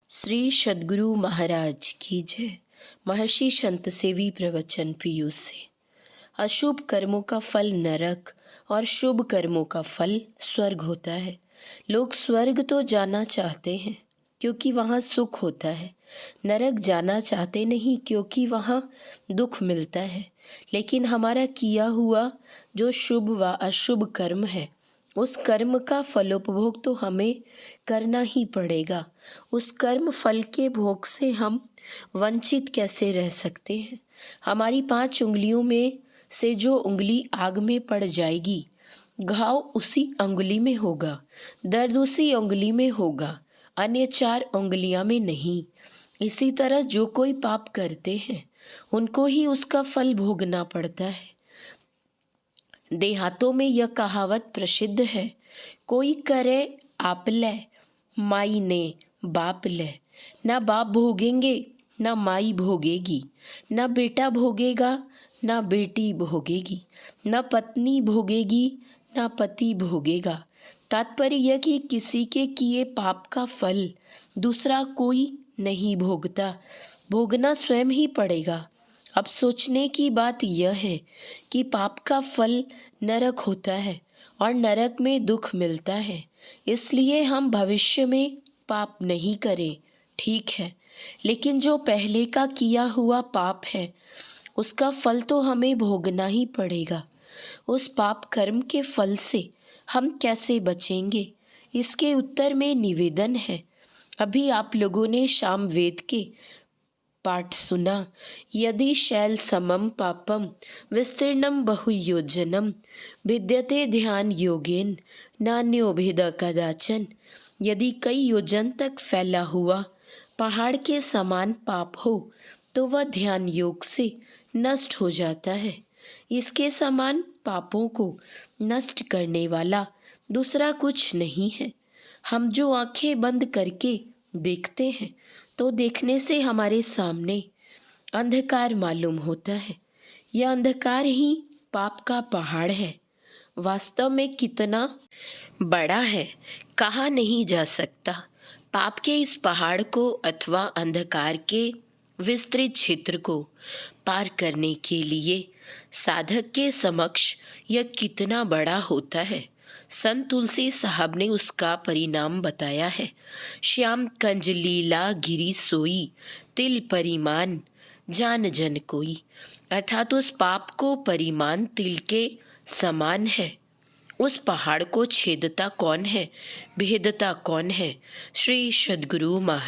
श्री सद्गुरु महाराज की जय। महर्षि संत सेवी प्रवचन पीयूष से। अशुभ कर्मों का फल नरक और शुभ कर्मों का फल स्वर्ग होता है। लोग स्वर्ग तो जाना चाहते हैं क्योंकि वहाँ सुख होता है, नरक जाना चाहते नहीं क्योंकि वहाँ दुख मिलता है। लेकिन हमारा किया हुआ जो शुभ व अशुभ कर्म है, उस कर्म का फलोपभोग तो हमें करना ही पड़ेगा। उस कर्म फल के भोग से हम वंचित कैसे रह सकते हैं। हमारी 5 उंगलियों में से जो उंगली आग में पड़ जाएगी, घाव उसी उंगली में होगा, दर्द उसी उंगली में होगा, अन्य 4 उंगलियां में नहीं। इसी तरह जो कोई पाप करते हैं उनको ही उसका फल भोगना पड़ता है। देहातों में यह कहावत प्रसिद्ध है, कोई करे आप ले, माई ने बाप ले। ना बाप भोगेंगे ना माई भोगेगी, ना बेटा भोगेगा ना बेटी भोगेगी, ना पत्नी भोगेगी ना पति भोगेगा। तात्पर्य यह कि किसी के किए पाप का फल दूसरा कोई नहीं भोगता, भोगना स्वयं ही पड़ेगा। अब सोचने की बात यह है कि पाप का फल नरक होता है और नरक में दुख मिलता है, इसलिए हम भविष्य में पाप नहीं करें, ठीक है। लेकिन जो पहले का किया हुआ पाप है उसका फल तो हमें भोगना ही पड़ेगा। उस पाप कर्म के फल से हम कैसे बचेंगे, इसके उत्तर में निवेदन है। अभी आप लोगों ने शाम वेद के पाठ सुना, यदि शैल समम पापम विस्तीर्णम बहुयोजनम विद्यते ध्यान योगेन नान्यो भेद कदाचन। यदि कई योजन तक फैला हुआ पहाड़ के समान पाप हो तो वह ध्यान योग से नष्ट हो जाता है। इसके समान पापों को नष्ट करने वाला दूसरा कुछ नहीं है। हम जो आंखें बंद करके देखते हैं तो देखने से हमारे सामने अंधकार मालूम होता है। यह अंधकार ही पाप का पहाड़ है। वास्तव में कितना बड़ा है कहा नहीं जा सकता। पाप के इस पहाड़ को अथवा अंधकार के विस्तृत क्षेत्र को पार करने के लिए साधक के समक्ष यह कितना बड़ा होता है, संत तुलसी साहब ने उसका परिणाम बताया है। श्याम कंज लीला गिरी सोई, तिल परिमाण जान जन कोई। अर्थात उस पाप को परिमाण तिल के समान है। उस पहाड़ को छेदता कौन है, भेदता कौन है? श्री सद्गुरु महाराज।